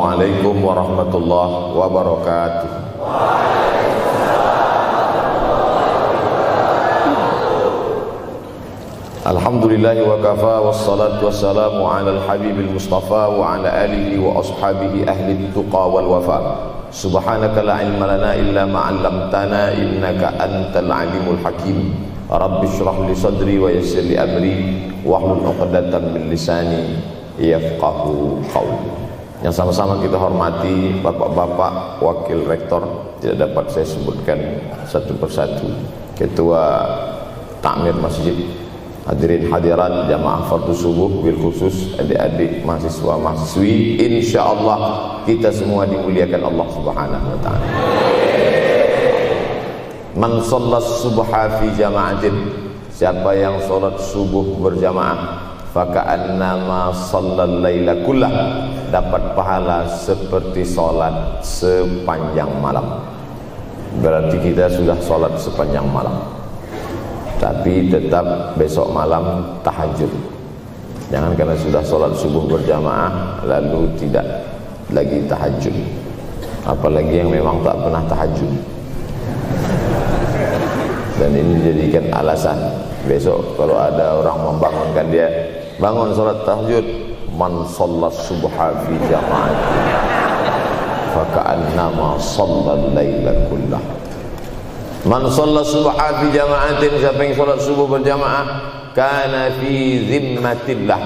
Assalamualaikum warahmatullahi wabarakatuh. Alhamdulillahi wa kafa wassalatu wassalamu ala al-habibil mustafa wa ala alihi wa ashabihi ahli tuqa wal wafa. Subhanaka la ilma lana illa ma 'allamtana innaka antal alimul hakim. Rabbi shrah li sadri wa yassir li amri wahlul 'uqdatam min lisani yafqahu qawli. Yang sama-sama kita hormati bapak-bapak wakil rektor, tidak dapat saya sebutkan satu persatu, ketua takmir masjid, hadirin hadirat jamaah fardu subuh, bil khusus adik-adik mahasiswa mahasiswi, insyaallah kita semua dimuliakan Allah Subhanahu wa taala. Man shallas subha fi jama'atin, siapa yang salat subuh berjamaah, faka'annama shallal laila kullah, dapat pahala seperti sholat sepanjang malam. Berarti kita sudah sholat sepanjang malam, tapi tetap besok malam tahajud. Jangan karena sudah sholat subuh berjamaah lalu tidak lagi tahajud, apalagi yang memang tak pernah tahajud, dan ini dijadikan alasan besok kalau ada orang membangunkan dia, bangun sholat tahajud. Man shallas subha fi jama'atin faka'annama shallal laila kullah. Man shallas subha fi jama'atin, siapa yang salat subuh berjamaah, kana fi zimmatillah.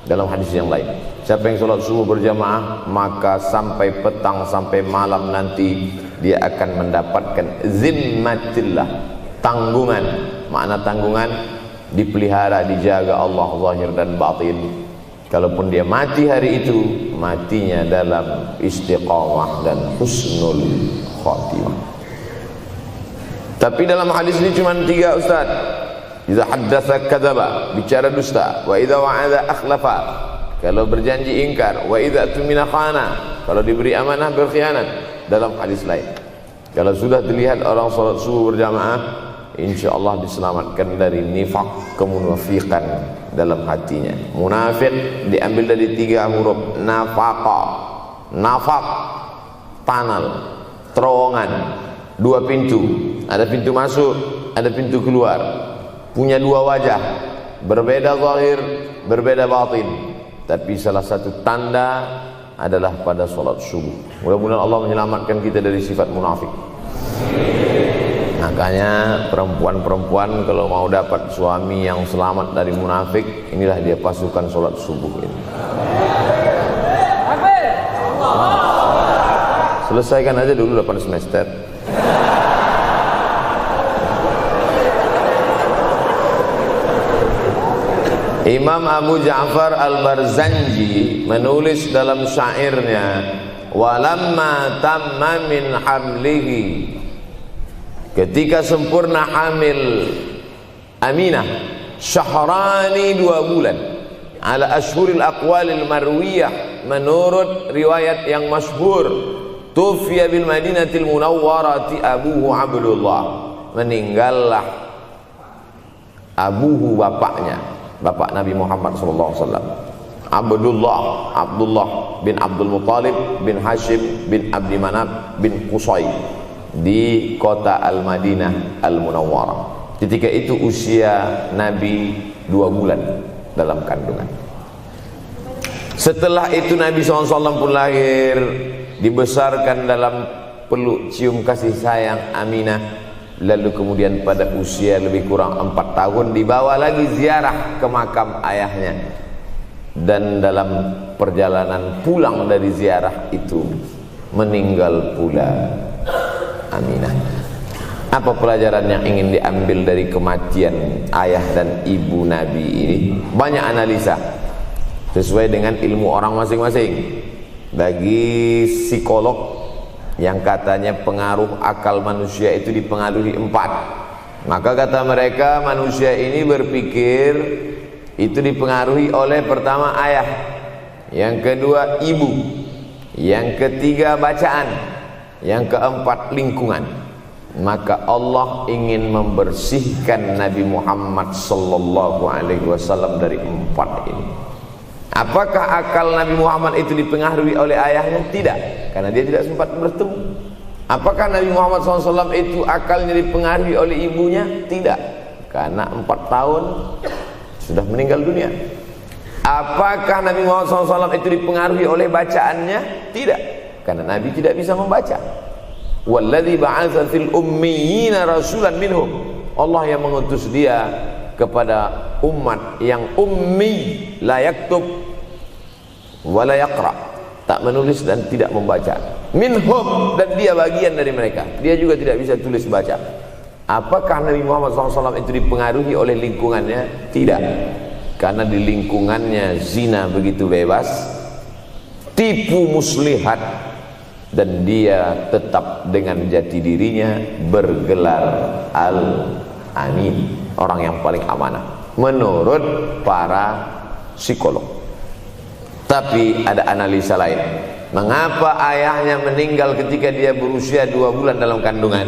Dalam hadis yang lain, siapa yang salat subuh berjamaah maka sampai petang sampai malam nanti dia akan mendapatkan zimmatillah, tanggungan. Makna tanggungan dipelihara, dijaga Allah zahir dan batin. Kalaupun dia mati hari itu, matinya dalam istiqamah dan husnul khatimah. Tapi dalam hadis ini cuma 3 Ustaz. Idza haddatsa kadzaba, bicara dusta, wa idza wa'ada akhlafa, kalau berjanji ingkar, wa idza tumina khana, kalau diberi amanah berkhianat. Dalam hadis lain, kalau sudah dilihat orang salat subuh berjamaah, insyaallah diselamatkan dari nifaq, kemunafikan dalam hatinya. Munafik diambil dari 3 huruf, nafaqa, nafaq, panal, terowongan, 2 pintu, ada pintu masuk, ada pintu keluar, punya 2 wajah, berbeda zahir, berbeda batin, tapi salah satu tanda adalah pada salat subuh. Mudah-mudahan Allah menyelamatkan kita dari sifat munafik. Makanya perempuan-perempuan kalau mau dapat suami yang selamat dari munafik, inilah dia pasukan sholat subuh ini. Selesaikan aja dulu 8 semester. Imam Abu Ja'far Al-Barzanji menulis dalam syairnya, walamma tamma min hamlihi, ketika sempurna hamil Aminah, syahrani 2 bulan, ala ashhuril aqwalil marwiyah, menurut riwayat yang masyhur, tufiya bil madinatil munawwarati abuhu Abdullah, meninggallah abuhu, bapaknya, bapak Nabi Muhammad SAW, Abdullah bin Abdul Muttalib bin Hashim bin Abdi Manaf bin Qusay, di kota Al-Madinah Al-Munawwarah. Ketika itu usia Nabi 2 bulan dalam kandungan. Setelah itu Nabi SAW pun lahir, dibesarkan dalam peluk cium kasih sayang Aminah. Lalu kemudian pada usia lebih kurang 4 tahun dibawa lagi ziarah ke makam ayahnya. Dan dalam perjalanan pulang dari ziarah itu meninggal pula Aminah. Apa pelajaran yang ingin diambil dari kematian ayah dan ibu Nabi ini? Banyak analisa sesuai dengan ilmu orang masing-masing. Bagi psikolog yang katanya pengaruh akal manusia itu dipengaruhi 4, maka kata mereka manusia ini berpikir itu dipengaruhi oleh pertama ayah, yang kedua ibu, yang ketiga bacaan, yang keempat lingkungan. Maka Allah ingin membersihkan Nabi Muhammad sallallahu alaihi wasallam dari 4 ini. Apakah akal Nabi Muhammad itu dipengaruhi oleh ayahnya? Tidak, karena dia tidak sempat bertemu. Apakah Nabi Muhammad SAW itu akalnya dipengaruhi oleh ibunya? Tidak, karena 4 tahun sudah meninggal dunia. Apakah Nabi Muhammad SAW itu dipengaruhi oleh bacaannya? Tidak, karena Nabi tidak bisa membaca. Walladzi ba'atsa fil ummiyina rasulan minhum. Allah yang mengutus dia kepada umat yang ummi, la yaktub wa la yaqra, tak menulis dan tidak membaca. Minhum, dan dia bagian dari mereka, dia juga tidak bisa tulis baca. Apakah Nabi Muhammad SAW itu dipengaruhi oleh lingkungannya? Tidak, karena di lingkungannya zina begitu bebas, tipu muslihat, dan dia tetap dengan jati dirinya bergelar Al-Amin, orang yang paling amanah menurut para psikolog. Tapi ada analisa lain. Mengapa ayahnya meninggal ketika dia berusia 2 bulan dalam kandungan,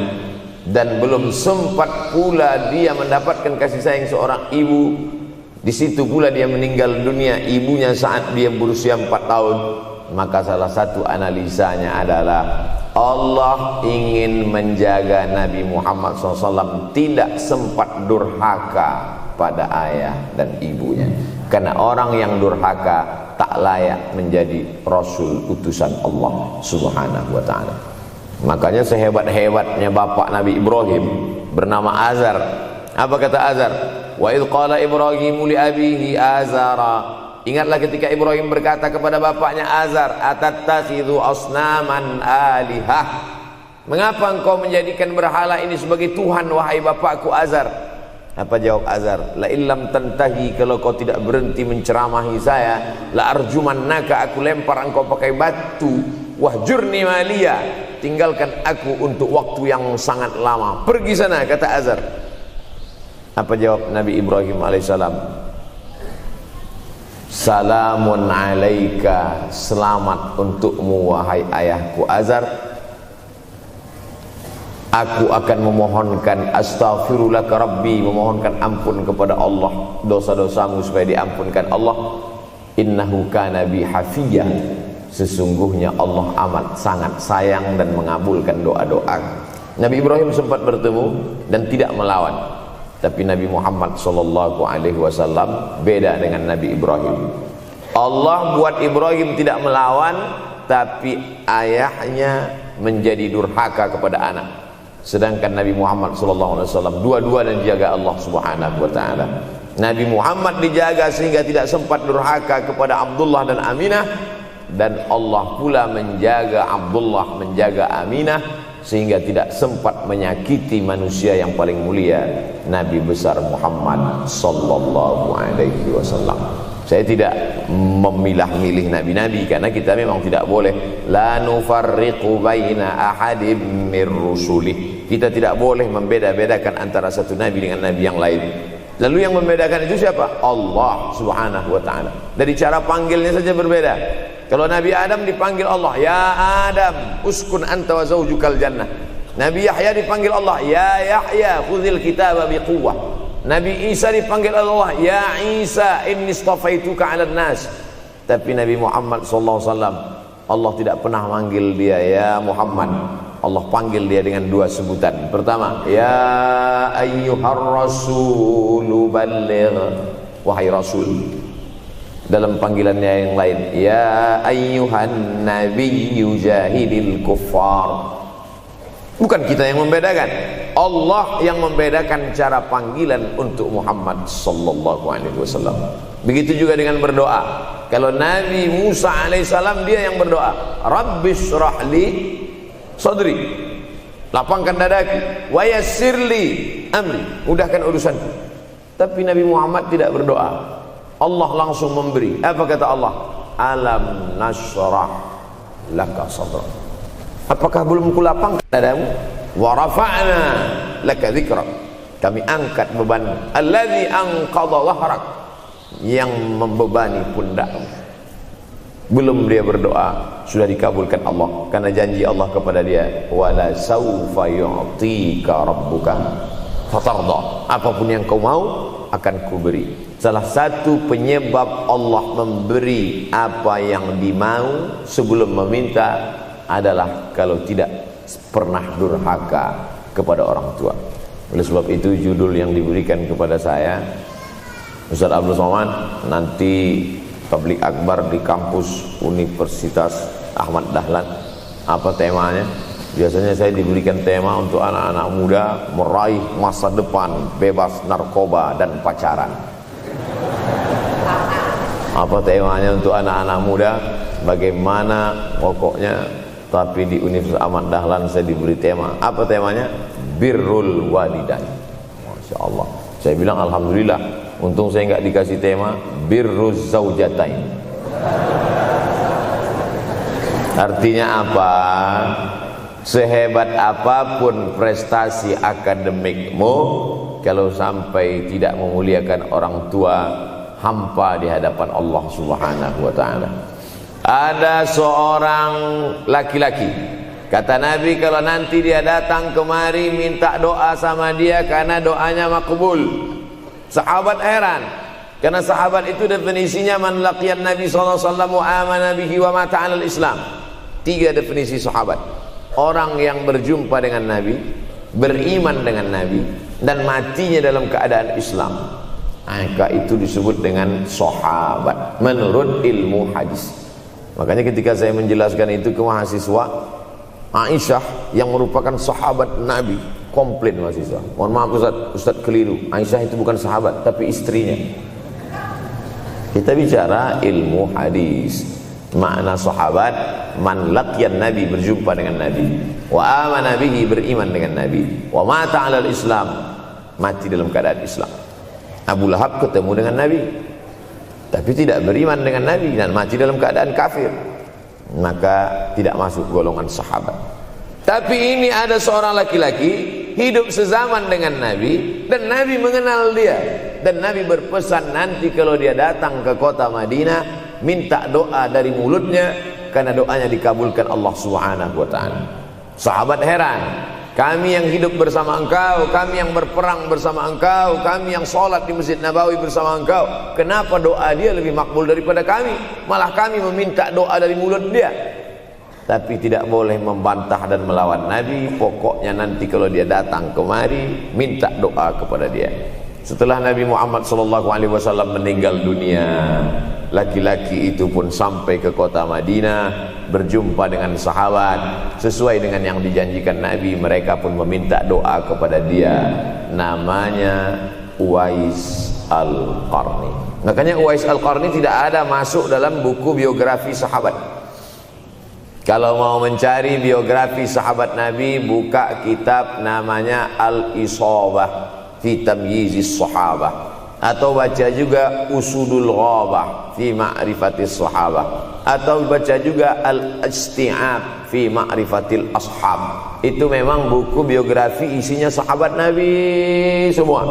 dan belum sempat pula dia mendapatkan kasih sayang seorang ibu? Di situ pula dia meninggal dunia, ibunya saat dia berusia 4 tahun. Maka salah satu analisanya adalah Allah ingin menjaga Nabi Muhammad SAW tidak sempat durhaka pada ayah dan ibunya, karena orang yang durhaka tak layak menjadi Rasul utusan Allah Subhanahu wa ta'ala. Makanya sehebat-hebatnya bapak Nabi Ibrahim bernama Azar. Apa kata Azar? Wa idh qala Ibrahimu li abihi Azara. Ingatlah ketika Ibrahim berkata kepada bapaknya Azar, atattakhidhu asnaman alihah. Mengapa engkau menjadikan berhala ini sebagai Tuhan, wahai bapakku Azar? Apa jawab Azar? La illam tantahi, kalau kau tidak berhenti menceramahi saya, la arjumannaka, aku lempar engkau pakai batu. Wahjurni maliya, tinggalkan aku untuk waktu yang sangat lama. Pergi sana, kata Azar. Apa jawab Nabi Ibrahim alaihissalam? Salamun alaika, selamat untukmu wahai ayahku Azar. Aku akan memohonkan astaghfirulaka rabbi, memohonkan ampun kepada Allah dosa-dosamu supaya diampunkan Allah. Innahu kana bi hafiyya, sesungguhnya Allah amat sangat sayang dan mengabulkan doa-doa. Nabi Ibrahim sempat bertemu dan tidak melawan. Tapi Nabi Muhammad SAW beda dengan Nabi Ibrahim. Allah buat Ibrahim tidak melawan, tapi ayahnya menjadi durhaka kepada anak. Sedangkan Nabi Muhammad SAW dua-dua dan dijaga Allah Subhanahu wa ta'ala. Nabi Muhammad dijaga sehingga tidak sempat durhaka kepada Abdullah dan Aminah, dan Allah pula menjaga Abdullah, menjaga Aminah, sehingga tidak sempat menyakiti manusia yang paling mulia, Nabi besar Muhammad sallallahu alaihi wasallam. Saya tidak memilah-milih nabi-nabi, karena kita memang tidak boleh la nufarriqu baina ahadim mir rusulih. Kita tidak boleh membeda-bedakan antara satu nabi dengan nabi yang lain. Lalu yang membedakan itu siapa? Allah Subhanahu wa ta'ala. Dari cara panggilnya saja berbeda. Kalau Nabi Adam dipanggil Allah, ya Adam uskun anta wa zawjukal jannah. Nabi Yahya dipanggil Allah, ya Yahya khudhil kitaba biquwwah. Nabi Isa dipanggil Allah, ya Isa inni istafaituka 'alan nas. Tapi Nabi Muhammad SAW, Allah tidak pernah manggil dia ya Muhammad. Allah panggil dia dengan 2 sebutan. Pertama, ya ayyuhar rasulu balligh, wahai rasul. Dalam panggilannya yang lain, ya ayyuhan nabiyyu jahidil kuffar. Bukan kita yang membedakan, Allah yang membedakan cara panggilan untuk Muhammad sallallahu alaihi wasallam. Begitu juga dengan berdoa. Kalau Nabi Musa alaihissalam, dia yang berdoa, Rabbis shrahli sadri, lapangkan dadaku, wa yassirli amri, mudahkan urusanku. Tapi Nabi Muhammad tidak berdoa, Allah langsung memberi. Apa kata Allah? Alam nashrah laka sadrak. Apakah belum kulapangkan dadamu? Wa rafa'na laka dzikrak, kami angkat beban. Allazi anqadha dhahrak, yang membebani pundakmu. Belum dia berdoa, sudah dikabulkan Allah, karena janji Allah kepada dia, wala saufa yu'tika rabbuka fatarda. Apapun yang kau mau, akan kuberi. Salah satu penyebab Allah memberi apa yang dimau sebelum meminta adalah kalau tidak pernah durhaka kepada orang tua. Oleh sebab itu judul yang diberikan kepada saya, Ustaz Abdul Somad, nanti tablik akbar di kampus Universitas Ahmad Dahlan. Apa temanya? Biasanya saya diberikan tema untuk anak-anak muda meraih masa depan bebas narkoba dan pacaran. Apa temanya untuk anak-anak muda? Bagaimana pokoknya. Tapi di Universitas Ahmad Dahlan saya diberi tema. Apa temanya? Birrul walidain. Masya Allah. Saya bilang alhamdulillah, untung saya nggak dikasih tema birruz zaujatain. Artinya apa? Sehebat apapun prestasi akademikmu, kalau sampai tidak memuliakan orang tua, hampa di hadapan Allah Subhanahu wa taala. Ada seorang laki-laki, kata Nabi, kalau nanti dia datang kemari minta doa sama dia karena doanya makbul. Sahabat heran, karena sahabat itu definisinya man laqiyan Nabi sallallahu alaihi wasallam wa amana bihi wa mata 'alal Islam. 3 definisi sahabat: orang yang berjumpa dengan Nabi, beriman dengan Nabi, dan matinya dalam keadaan Islam. Maka itu disebut dengan sahabat menurut ilmu hadis. Makanya ketika saya menjelaskan itu ke mahasiswa, Aisyah yang merupakan sahabat Nabi, komplain mahasiswa, mohon maaf Ustaz keliru, Aisyah itu bukan sahabat tapi istrinya. Kita bicara ilmu hadis. Makna sahabat, man laqiyan Nabi, berjumpa dengan Nabi, wa amana bihi, beriman dengan Nabi, wa mata 'alal Islam, mati dalam keadaan Islam. Abu Lahab ketemu dengan Nabi tapi tidak beriman dengan Nabi dan mati dalam keadaan kafir, maka tidak masuk golongan sahabat. Tapi ini ada seorang laki-laki hidup sezaman dengan Nabi dan Nabi mengenal dia, dan Nabi berpesan nanti kalau dia datang ke kota Madinah minta doa dari mulutnya karena doanya dikabulkan Allah Subhanahu wa taala. Sahabat heran, kami yang hidup bersama engkau, kami yang berperang bersama engkau, kami yang sholat di Masjid Nabawi bersama engkau, kenapa doa dia lebih makbul daripada kami? Malah kami meminta doa dari mulut dia. Tapi tidak boleh membantah dan melawan Nabi. Pokoknya nanti kalau dia datang kemari minta doa kepada dia. Setelah Nabi Muhammad SAW meninggal dunia, laki-laki itu pun sampai ke kota Madinah, berjumpa dengan sahabat. Sesuai dengan yang dijanjikan Nabi, mereka pun meminta doa kepada dia. Namanya Uwais Al-Qarni. Makanya Uwais Al-Qarni tidak ada masuk dalam buku biografi sahabat. Kalau mau mencari biografi sahabat Nabi, buka kitab namanya Al-Isabah fi Tamyizis Sahabah, atau baca juga Usudul Ghabah fi Ma'rifatis Sahabah, atau baca juga Al-Isti'ab fi Ma'rifatil Ashab. Itu memang buku biografi isinya sahabat Nabi semua.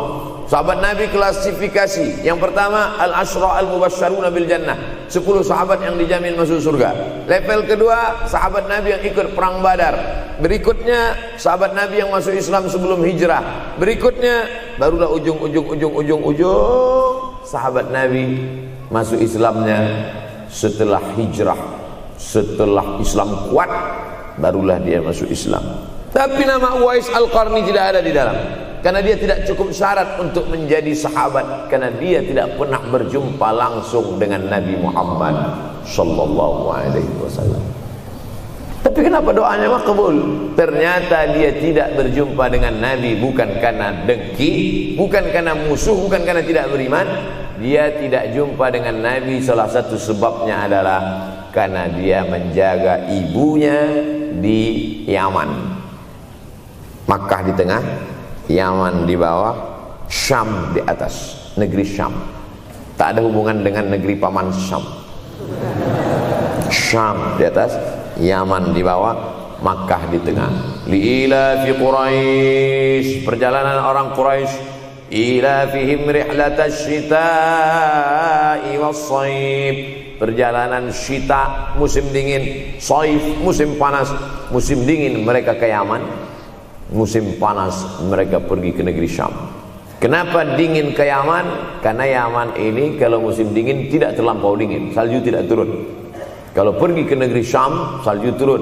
Sahabat Nabi klasifikasi. Yang pertama, Al-Ashra Al-Mubasysyaruna bil Jannah, 10 sahabat yang dijamin masuk surga. Level kedua, sahabat Nabi yang ikut perang Badar. Berikutnya, sahabat Nabi yang masuk Islam sebelum hijrah. Berikutnya, barulah ujung sahabat Nabi masuk Islamnya setelah hijrah, setelah Islam kuat, barulah dia masuk Islam. Tapi nama Uwais Al-Qarni tidak ada di dalam, karena dia tidak cukup syarat untuk menjadi sahabat, karena dia tidak pernah berjumpa langsung dengan Nabi Muhammad sallallahu alaihi wasallam. Tapi kenapa doanya makbul? Ternyata dia tidak berjumpa dengan Nabi bukan karena dengki, bukan karena musuh, bukan karena tidak beriman. Dia tidak jumpa dengan Nabi, salah satu sebabnya adalah karena dia menjaga ibunya di Yaman. Makkah di tengah, Yaman di bawah, Syam di atas, negeri Syam. Tak ada hubungan dengan negeri paman Syam. Syam di atas, Yaman di bawah, Makkah di tengah. Liila fi Quraisy, perjalanan orang Quraisy. Ila fihim rihlatash shita'i was-shaib, perjalanan syita musim dingin, shaif musim panas. Musim dingin mereka ke Yaman, musim panas mereka pergi ke negeri Syam. Kenapa dingin ke Yaman? Karena Yaman ini kalau musim dingin tidak terlampau dingin, salju tidak turun. Kalau pergi ke negeri Syam, salju turun.